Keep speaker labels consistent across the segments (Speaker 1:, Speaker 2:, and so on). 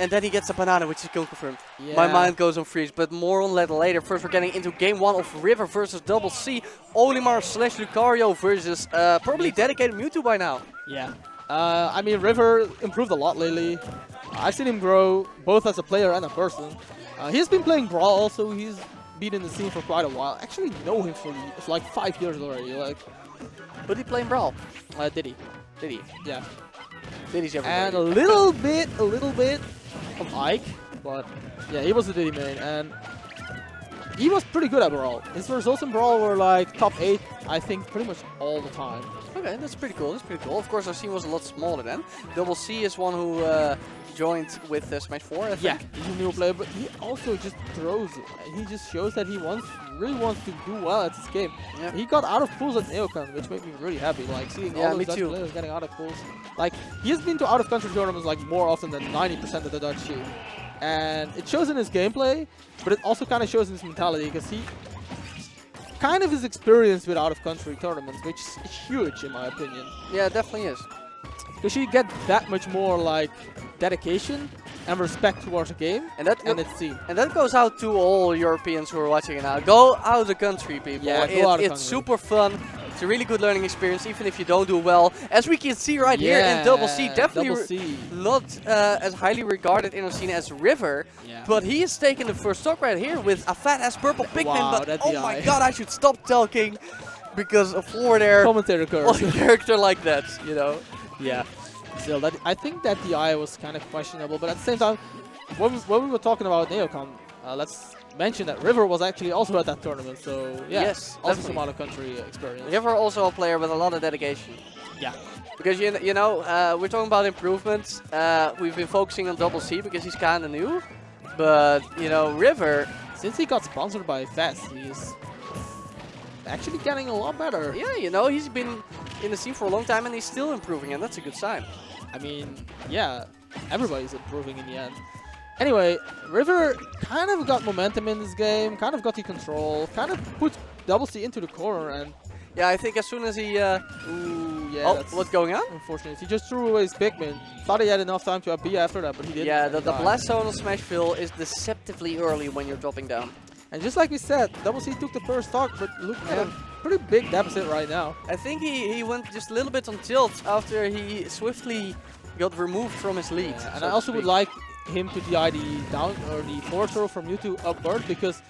Speaker 1: And then he gets a banana, which is kill confirmed.
Speaker 2: Yeah.
Speaker 1: My mind goes on freeze, but more on that later. First, we're getting into game 1 of RiVer versus DoubleC. Olimar / Lucario versus probably dedicated Mewtwo by now.
Speaker 2: Yeah. I mean, RiVer improved a lot lately. I've seen him grow both as a player and a person. He's been playing Brawl also. He's been in the scene for quite a while. I actually know him for like 5 years already. Like,
Speaker 1: But he playing Brawl?
Speaker 2: Diddy.
Speaker 1: Did he?
Speaker 2: Yeah.
Speaker 1: Diddy's everybody.
Speaker 2: And a little bit of Ike, but yeah, he was a Diddy main, and he was pretty good at Brawl. His results in Brawl were like top 8, I think, pretty much all the time.
Speaker 1: Okay, that's pretty cool. That's pretty cool. Of course, our scene was a lot smaller then. DoubleC is one who joined with Smash 4, I think.
Speaker 2: Yeah, he's a new player, but he also just throws. He just shows that he really wants to do well at this game.
Speaker 1: Yeah.
Speaker 2: He got out of pools at Neocon, which made me really happy. Like seeing all those Dutch players getting out of pools. Like he has been to out of country tournaments like more often than 90% of the Dutch team, and it shows in his gameplay, but it also kind of shows in his mentality because he kind of his experience with out of country tournaments, which is huge in my opinion.
Speaker 1: Yeah, it definitely is.
Speaker 2: Because you get that much more like dedication and respect towards the game and its team.
Speaker 1: And that goes out to all Europeans who are watching it now. Go out of the country, people.
Speaker 2: Yeah, go out of
Speaker 1: it's
Speaker 2: country.
Speaker 1: super fun. It's a really good learning experience, even if you don't do well. As we can see right here in DoubleC, definitely not as highly regarded in our scene as RiVer.
Speaker 2: Yeah.
Speaker 1: But he is taking the first stock right here with a fat-ass purple Pikmin.
Speaker 2: Wow,
Speaker 1: But
Speaker 2: that
Speaker 1: oh
Speaker 2: DI.
Speaker 1: my god, I should stop talking because of for their
Speaker 2: Commentator curse.
Speaker 1: on a character like that, you know.
Speaker 2: Yeah. Still, I think that the eye was kind of questionable, but at the same time, when we were talking about Neocon, let's mention that RiVer was actually also at that tournament, so yeah,
Speaker 1: Yes,
Speaker 2: also
Speaker 1: definitely.
Speaker 2: some out of country experience.
Speaker 1: RiVer also a player with a lot of dedication.
Speaker 2: Yeah.
Speaker 1: Because, you know, we're talking about improvements. We've been focusing on DoubleC because he's kind of new. But, you know, RiVer...
Speaker 2: Since he got sponsored by FeS, he's actually getting a lot better.
Speaker 1: Yeah, you know, he's been in the scene for a long time and he's still improving, and that's a good sign.
Speaker 2: I mean, yeah, everybody's improving in the end. Anyway, RiVer kind of got momentum in this game, kind of got the control, kind of put DoubleC into the corner, and
Speaker 1: Yeah, I think as soon as he...
Speaker 2: ooh, yeah,
Speaker 1: oh,
Speaker 2: that's
Speaker 1: what's going on?
Speaker 2: unfortunate. He just threw away his Pikmin. Thought he had enough time to be after that, but he didn't.
Speaker 1: Yeah,
Speaker 2: and
Speaker 1: the
Speaker 2: he died.
Speaker 1: blast zone on Smashville is deceptively early when you're dropping down.
Speaker 2: And just like we said, DoubleC took the first stock, but look at a pretty big deficit right now.
Speaker 1: I think he went just a little bit on tilt after he swiftly got removed from his lead.
Speaker 2: Yeah, and
Speaker 1: so
Speaker 2: I
Speaker 1: to
Speaker 2: also would
Speaker 1: speak.
Speaker 2: like him to DI the down or the forward throw from Mewtwo upward because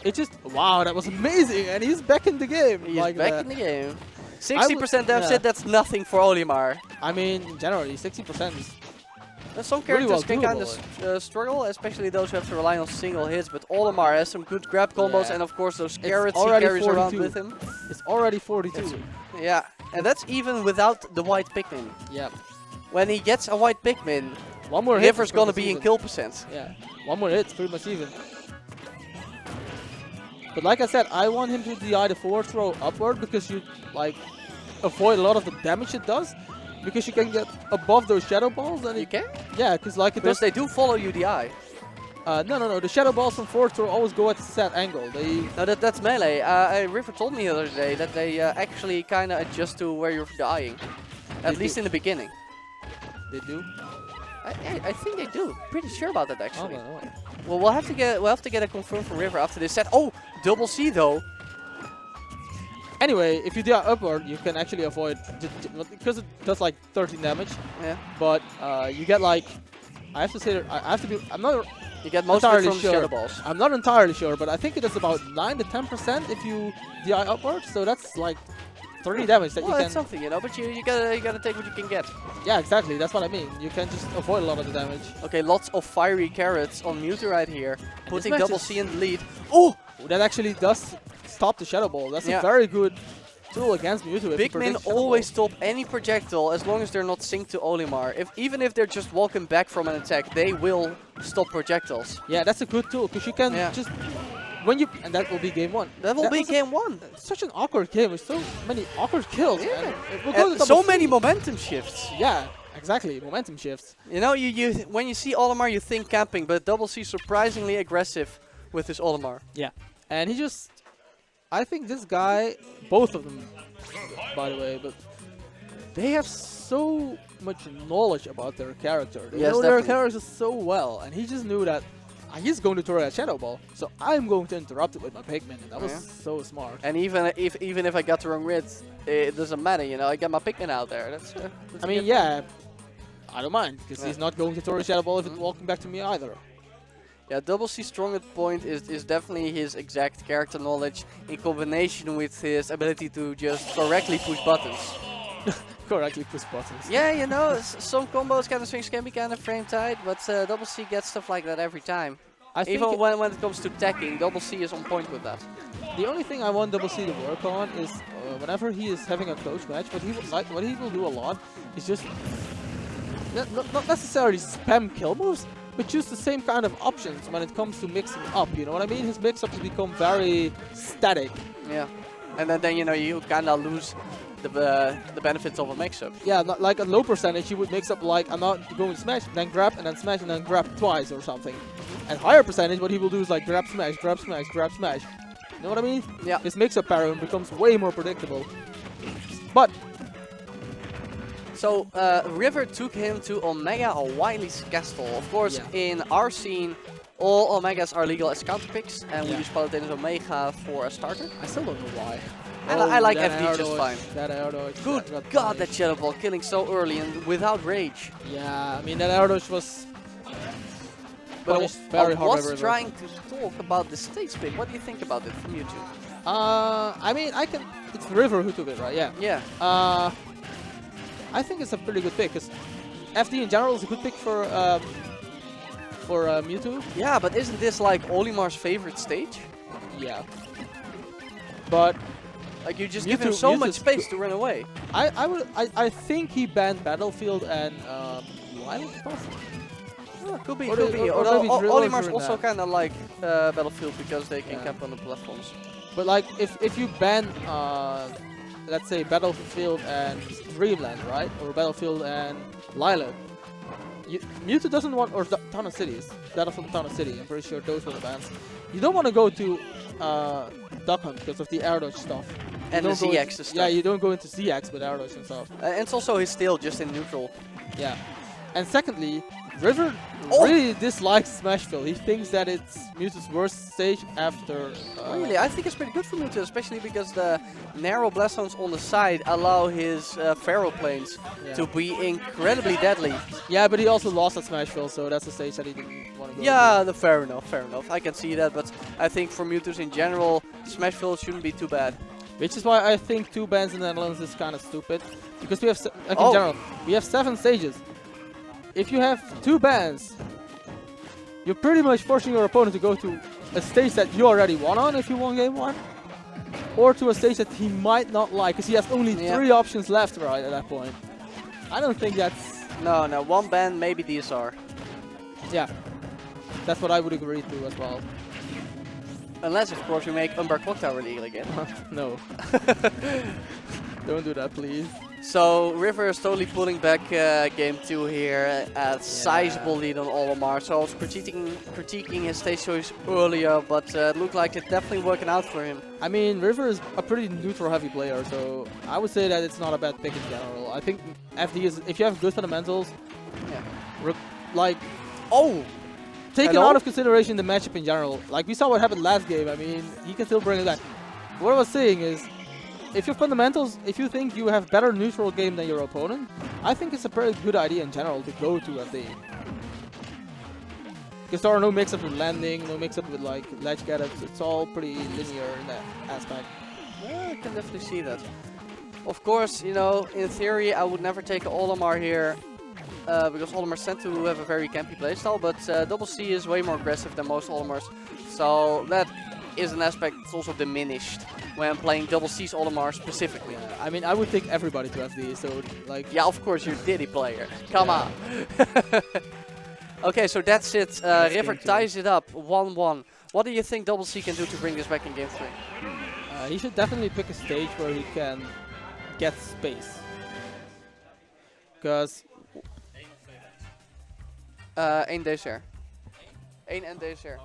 Speaker 2: it just wow, that was amazing, and he's back in the game.
Speaker 1: He's
Speaker 2: like
Speaker 1: back
Speaker 2: that.
Speaker 1: in the game. 60% deficit,
Speaker 2: yeah.
Speaker 1: that's nothing for Olimar.
Speaker 2: I mean, generally 60% is
Speaker 1: Some
Speaker 2: Really
Speaker 1: characters
Speaker 2: well
Speaker 1: can kind
Speaker 2: doable.
Speaker 1: of struggle, especially those who have to rely on single hits, but Olimar has some good grab combos
Speaker 2: Yeah.
Speaker 1: and of course those carrots he
Speaker 2: already
Speaker 1: carries around
Speaker 2: 42.
Speaker 1: with him.
Speaker 2: it's already 42.
Speaker 1: Yeah, and that's even without the white Pikmin.
Speaker 2: Yeah,
Speaker 1: When he gets a white Pikmin,
Speaker 2: one more hit.
Speaker 1: RiVer's
Speaker 2: is
Speaker 1: gonna
Speaker 2: pretty
Speaker 1: be in
Speaker 2: much
Speaker 1: kill percent.
Speaker 2: even. Yeah, one more hit's pretty much even. But like I said, I want him to DI the forward throw upward because you like avoid a lot of the damage it does. Because you can get above those shadow balls, and
Speaker 1: You can?
Speaker 2: yeah, because like it
Speaker 1: Because
Speaker 2: does.
Speaker 1: they do follow UDI.
Speaker 2: No. The shadow balls from forward throw always go at a set angle. They
Speaker 1: No, that's melee. RiVer told me the other day that they actually kind of adjust to where you're dying. At least in the beginning.
Speaker 2: do.
Speaker 1: I think they do. Pretty sure about that actually.
Speaker 2: Oh, no.
Speaker 1: Well, we'll have to get a confirm from RiVer after this set. Oh, DoubleC though.
Speaker 2: Anyway, if you DI upward, you can actually avoid because it does like 13 damage.
Speaker 1: Yeah.
Speaker 2: But you get like I have to say that I'm not
Speaker 1: You get most of it
Speaker 2: entirely
Speaker 1: from the
Speaker 2: sure.
Speaker 1: shadow balls.
Speaker 2: I'm not entirely sure, but I think it is about 9 to 10% if you DI upward. So that's like 30 damage that
Speaker 1: Well,
Speaker 2: you
Speaker 1: that's
Speaker 2: can.
Speaker 1: something, you know. But you gotta take what you can get.
Speaker 2: Yeah, exactly. That's what I mean. You can just avoid a lot of the damage.
Speaker 1: Okay, lots of fiery carrots on Mewtwo right here, putting
Speaker 2: match
Speaker 1: DoubleC in the lead. Oh,
Speaker 2: That actually does stop the shadow ball. That's
Speaker 1: Yeah.
Speaker 2: a very good tool against Mewtwo. if you
Speaker 1: Pikmin
Speaker 2: predict shadow
Speaker 1: always
Speaker 2: balls.
Speaker 1: stop any projectile as long as they're not synced to Olimar. Even if they're just walking back from an attack, they will stop projectiles.
Speaker 2: Yeah, that's a good tool because you can just and that will be game 1.
Speaker 1: That will be
Speaker 2: was
Speaker 1: game 1.
Speaker 2: such an awkward game with so many awkward kills.
Speaker 1: Yeah.
Speaker 2: and it will go
Speaker 1: And
Speaker 2: to
Speaker 1: so
Speaker 2: double
Speaker 1: many
Speaker 2: C.
Speaker 1: momentum shifts.
Speaker 2: Yeah, exactly. Momentum shifts.
Speaker 1: You know, when you see Olimar, you think camping, but DoubleC surprisingly aggressive with his Olimar.
Speaker 2: Yeah, and he just. I think this guy, both of them, by the way, but they have so much knowledge about their character. They
Speaker 1: Yes,
Speaker 2: know their
Speaker 1: definitely.
Speaker 2: characters so well, and he just knew that he's going to throw that Shadow Ball, so I'm going to interrupt it with my Pikmin, and that was so smart.
Speaker 1: And even if I got the wrong read, it doesn't matter, you know. I got my Pikmin out there. That's
Speaker 2: I mean, yeah, I don't mind, because he's not going to throw a Shadow Ball if it's walking back to me either.
Speaker 1: Yeah, DoubleC's strongest point is definitely his exact character knowledge in combination with his ability to just correctly push buttons.
Speaker 2: Correctly push buttons.
Speaker 1: Yeah, you know, some combos, kind of swings can be kind of frame tight, but DoubleC gets stuff like that every time. Even when it comes to teching, DoubleC is on point with that.
Speaker 2: The only thing I want DoubleC to work on is whenever he is having a close match, what he will do a lot is just not necessarily spam kill moves, but choose the same kind of options when it comes to mixing up. You know what I mean? His mix-ups become very static.
Speaker 1: Yeah, and then you know you kind of lose the benefits of a mix-up.
Speaker 2: Yeah, like a low percentage, he would mix up like I'm not going to smash, then grab, and then smash, and then grab twice or something. At higher percentage, what he will do is like grab, smash, grab, smash, grab, smash. You know what I mean?
Speaker 1: Yeah.
Speaker 2: His mix-up pattern becomes way more predictable. But
Speaker 1: so RiVer took him to Omega or Wily's Castle. Of course, in our scene, all Omegas are legal as counterpicks, and we use Paladin's Omega for a starter.
Speaker 2: I still don't know why.
Speaker 1: I like FD just fine.
Speaker 2: That air dodge.
Speaker 1: Good God, that Shadow Ball killing so early and without rage.
Speaker 2: Yeah, I mean that air dodge was.
Speaker 1: But
Speaker 2: very
Speaker 1: I
Speaker 2: hard
Speaker 1: was trying to talk about the stage pick. What do you think about it from Mewtwo?
Speaker 2: I mean, it's RiVer who took it, right? Yeah.
Speaker 1: Yeah.
Speaker 2: I think it's a pretty good pick because FD in general is a good pick for Mewtwo.
Speaker 1: Yeah, but isn't this like Olimar's favorite stage?
Speaker 2: Yeah. But
Speaker 1: like you just give him so much space to run away.
Speaker 2: I think he banned Battlefield and Wild possibly.
Speaker 1: Oh, could be,
Speaker 2: or
Speaker 1: could be.
Speaker 2: Although
Speaker 1: Olimar's also kind of like Battlefield because they can camp on the platforms.
Speaker 2: But like if you ban let's say Battlefield and Dreamland, right? Or Battlefield and Lilac. Mewtwo doesn't want, or Town of Cities, Battlefield and Town of City, I'm pretty sure those were the bans. You don't want to go to Duck Hunt because of the air dodge stuff.
Speaker 1: And the ZX stuff.
Speaker 2: Yeah, you don't go into ZX with air dodge and stuff.
Speaker 1: And it's also his tail just in neutral.
Speaker 2: Yeah. And secondly, RiVer really dislikes Smashville. He thinks that it's Mewtwo's worst stage after...
Speaker 1: really? I think it's pretty good for Mewtwo, especially because the narrow blast zones on the side allow his Pharaoh planes to be incredibly deadly.
Speaker 2: Yeah, but he also lost at Smashville, so that's a stage that he didn't want to go
Speaker 1: to. Fair enough. I can see that, but I think for Mewtwo's in general, Smashville shouldn't be too bad.
Speaker 2: Which is why I think 2 bans in the Netherlands is kind of stupid. Because we have, in general, we have 7 stages. If you have 2 bans, you're pretty much forcing your opponent to go to a stage that you already won on if you won game 1, or to a stage that he might not like, because he has only 3 options left right at that point. I don't think that's...
Speaker 1: No, 1 ban, maybe DSR.
Speaker 2: Yeah, that's what I would agree to as well.
Speaker 1: Unless, of course, we make Umber Clock Tower legal again.
Speaker 2: No. Don't do that, please.
Speaker 1: So RiVer is totally pulling back game 2 here at sizable lead on Olimar. So I was critiquing his stage choice earlier, but it looked like it's definitely working out for him.
Speaker 2: I mean, RiVer is a pretty neutral heavy player, so I would say that it's not a bad pick in general. I think FD is, if you have good fundamentals, taking out of consideration the matchup in general. Like we saw what happened last game, I mean, he can still bring it back. What I was saying is, if your fundamentals, if you think you have better neutral game than your opponent, I think it's a pretty good idea in general to go to FD. Because there are no mix-up with landing, no mix-up with like ledge get-ups, it's all pretty linear in that aspect.
Speaker 1: Yeah, I can definitely see that. Of course, you know, in theory I would never take Olimar here, because Olimars tend to have a very campy playstyle, but DoubleC is way more aggressive than most Olimars, so that is an aspect that's also diminished when playing DoubleC's Olimar specifically.
Speaker 2: Yeah, I mean, I would take everybody to FD, so like...
Speaker 1: Yeah, of course, you're a Diddy player. Come on. Okay, so that's it. RiVer ties it up 1-1. What do you think DoubleC can do to bring this back in game 3?
Speaker 2: He should definitely pick a stage where he can get space. Because...
Speaker 1: 1 DSR. 1 en DSR.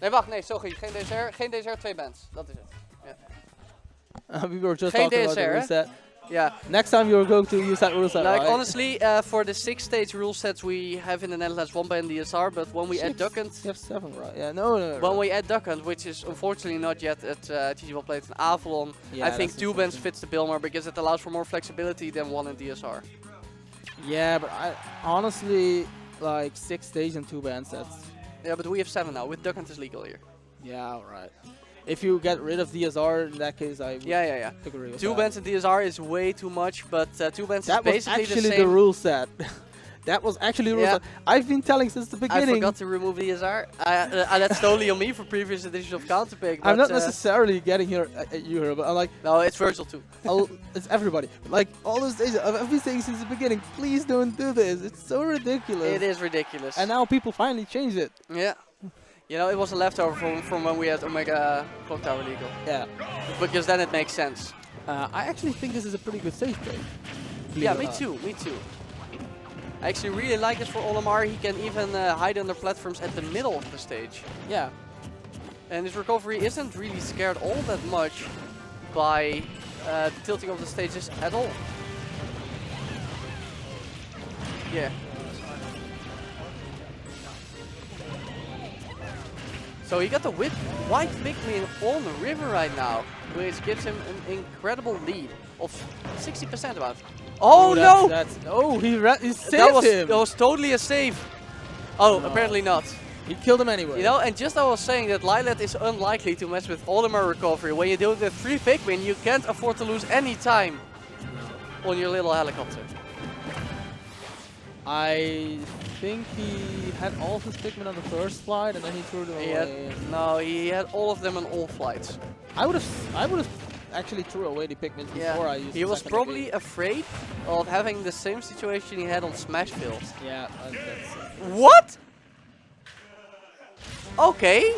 Speaker 1: Nee, wacht, nee, sorry. Geen DSR, 2 bands. Dat is het. Yeah.
Speaker 2: we were just
Speaker 1: Geen
Speaker 2: talking
Speaker 1: DSR,
Speaker 2: about the reset.
Speaker 1: Yeah.
Speaker 2: Next time you're going to use that rule set,
Speaker 1: Like
Speaker 2: right?
Speaker 1: honestly, for the 6-stage rule sets we have in the Netherlands, 1 ban DSR, but when we add Duck Hunt,
Speaker 2: You have 7, right? Yeah, no.
Speaker 1: when we add Duck Hunt, which is unfortunately not yet at TG Played in Avalon,
Speaker 2: Yeah,
Speaker 1: I think
Speaker 2: that's
Speaker 1: 2 bans fits the bill more because it allows for more flexibility than 1 in DSR.
Speaker 2: Yeah, but I honestly like 6 days and 2 bans. That's
Speaker 1: Yeah, but we have 7 now. With Duck Hunt is legal here.
Speaker 2: yeah, alright. If you get rid of DSR, in that case, I would
Speaker 1: Yeah.
Speaker 2: agree with
Speaker 1: 2
Speaker 2: that.
Speaker 1: bans in DSR is way too much, but 2 bans
Speaker 2: That
Speaker 1: is
Speaker 2: was
Speaker 1: basically
Speaker 2: actually
Speaker 1: the same.
Speaker 2: rule set. That was actually the rule
Speaker 1: Yeah.
Speaker 2: set. I've been telling since the
Speaker 1: I
Speaker 2: beginning.
Speaker 1: forgot to remove DSR. That's totally on me for previous editions of Counterpick.
Speaker 2: I'm
Speaker 1: but,
Speaker 2: not necessarily getting here at you here, but I'm like,
Speaker 1: No, it's Virgil too.
Speaker 2: it's everybody. Like all those days, I've been saying since the beginning, please don't do this. It's so ridiculous.
Speaker 1: It is ridiculous.
Speaker 2: And now people finally changed it.
Speaker 1: Yeah. You know, it was a leftover from when we had Omega Clock Tower legal.
Speaker 2: Yeah.
Speaker 1: Because then it makes sense.
Speaker 2: I actually think this is a pretty good save play.
Speaker 1: Yeah, me too. I actually really like this for Olimar. He can even hide under platforms at the middle of the stage.
Speaker 2: Yeah.
Speaker 1: And his recovery isn't really scared all that much by the tilting of the stages at all. Yeah. So he got the white Pikmin on the river right now, which gives him an incredible lead of 60% about. Oh no!
Speaker 2: He saved him.
Speaker 1: That was totally a save. Oh, no. Apparently not.
Speaker 2: He killed him anyway.
Speaker 1: You know, and just I was saying that Lilat is unlikely to mess with Olimar recovery. When you do it with 3 Pikmin, you can't afford to lose any time on your little helicopter.
Speaker 2: I think he had all of his Pikmin on the first flight and then he threw them away.
Speaker 1: No, he had all of them on all flights.
Speaker 2: I would have actually threw away the Pikmin before I used
Speaker 1: He was probably afraid of having the same situation he had on Smashville.
Speaker 2: Yeah,
Speaker 1: What? Okay.